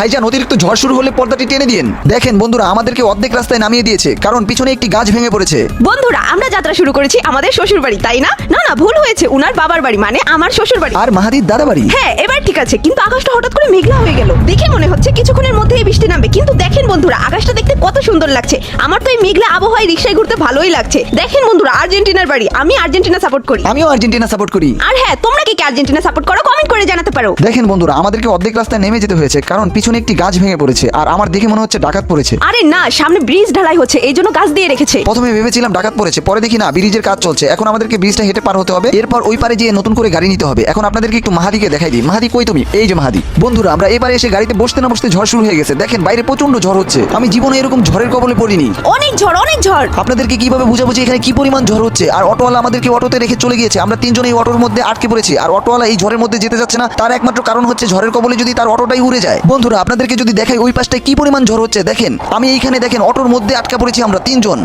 ভাইজান অতিরিক্ত ঝড় শুরু হলে পর্দাটি টেনে দিন। দেখেন বন্ধুরা, আমাদেরকে অর্ধেক রাস্তায় নামিয়ে দিয়েছে, কারণ পিছনে একটি গাছ ভেঙে পড়েছে। বন্ধুরা, আমরা যাত্রা শুরু করেছি আমাদের শ্বশুর বাড়ি, তাই না? না না, ভুল হয়েছে, উনার বাবার বাড়ি, মানে আমার শ্বশুর বাড়ি। আর মাহাদির দাদা বাড়ি। হ্যাঁ, এবার ঠিক আছে, কিন্তু আকাশটা হঠাৎ করে মেঘলা হয়ে গেল। দেখে মনে হচ্ছে কিছুক্ষণের মধ্যেই বৃষ্টি নামবে, কিন্তু দেখেন বন্ধুরা, আকাশটা দেখতে কত সুন্দর লাগছে। আমার তো এই মেঘলা আবহাওয়ায় রিকশায় ঘুরতে ভালোই লাগছে। দেখেন বন্ধুরা, আর্জেন্টিনার বাড়ি। আমি আর্জেন্টিনা সাপোর্ট করি। আমিও আর্জেন্টিনা সাপোর্ট করি। আর হ্যাঁ, তোমরা কি আর্জেন্টিনা সাপোর্ট করো? কমেন্ট করে জানাতে পারো। দেখেন বন্ধুরা, আমাদেরকে অর্ধেক রাস্তায় নেমে যেতে হয়েছে, কারণ পিছনে একটি গাছ ভেঙে পড়েছে, আর আমার দেখে মনে হচ্ছে ডাকাত পড়েছে। আরে না, সামনে ব্রিজ ঢালাই হচ্ছে, এই জন্য গাছ দিয়ে রেখেছে। প্রথমে ভেবেছিলাম ডাকাত পড়েছে, পরে দেখি না, ব্রিজের কাজ চলছে। এখন আমাদেরকে ব্রিজটা হেঁটে পার হতে হবে, এরপর ওই পারে গিয়ে নতুন করে গাড়ি নিতে হবে। এখন আপনাদেরকে একটু মাহাদিকে দেখাই দিই। মাহাদি কই তুমি? এই যে মাহাদি। বন্ধুরা, আমরা এবারে এসে গাড়িতে বসতে না বসতে ঝড় শুরু হয়ে গেছে। দেখেন বাইরে প্রচন্ড ঝড় হচ্ছে। আমি জীবনে এরকম ঝড়ের কবলে পড়িনি। অনেক ঝড়, অনেক ঝড়। আপনাদেরকে কিভাবে বুঝাবো যে এখানে কি পরিমাণ ঝড় হচ্ছে। আর অটোওয়ালা আমাদেরকে অটোতে রেখে চলে গিয়েছে। আমরা তিনজন এই অটোর মধ্যে আটকে পড়েছি, আর অটোওয়ালা এই ঝড়ের মধ্যে যেতে যাচ্ছে না। তার একমাত্র কারণ হচ্ছে ঝড়ের কবলে যদি তার অটোটাই উড়ে যায়। বন্ধুরা, আপনাদেরকে যদি দেখাই ওই পাশটায় কি পরিমাণ ঝড় হচ্ছে। দেখেন আমি এইখানে, দেখেন অটোর মধ্যে আটকা পড়েছি আমরা তিনজন।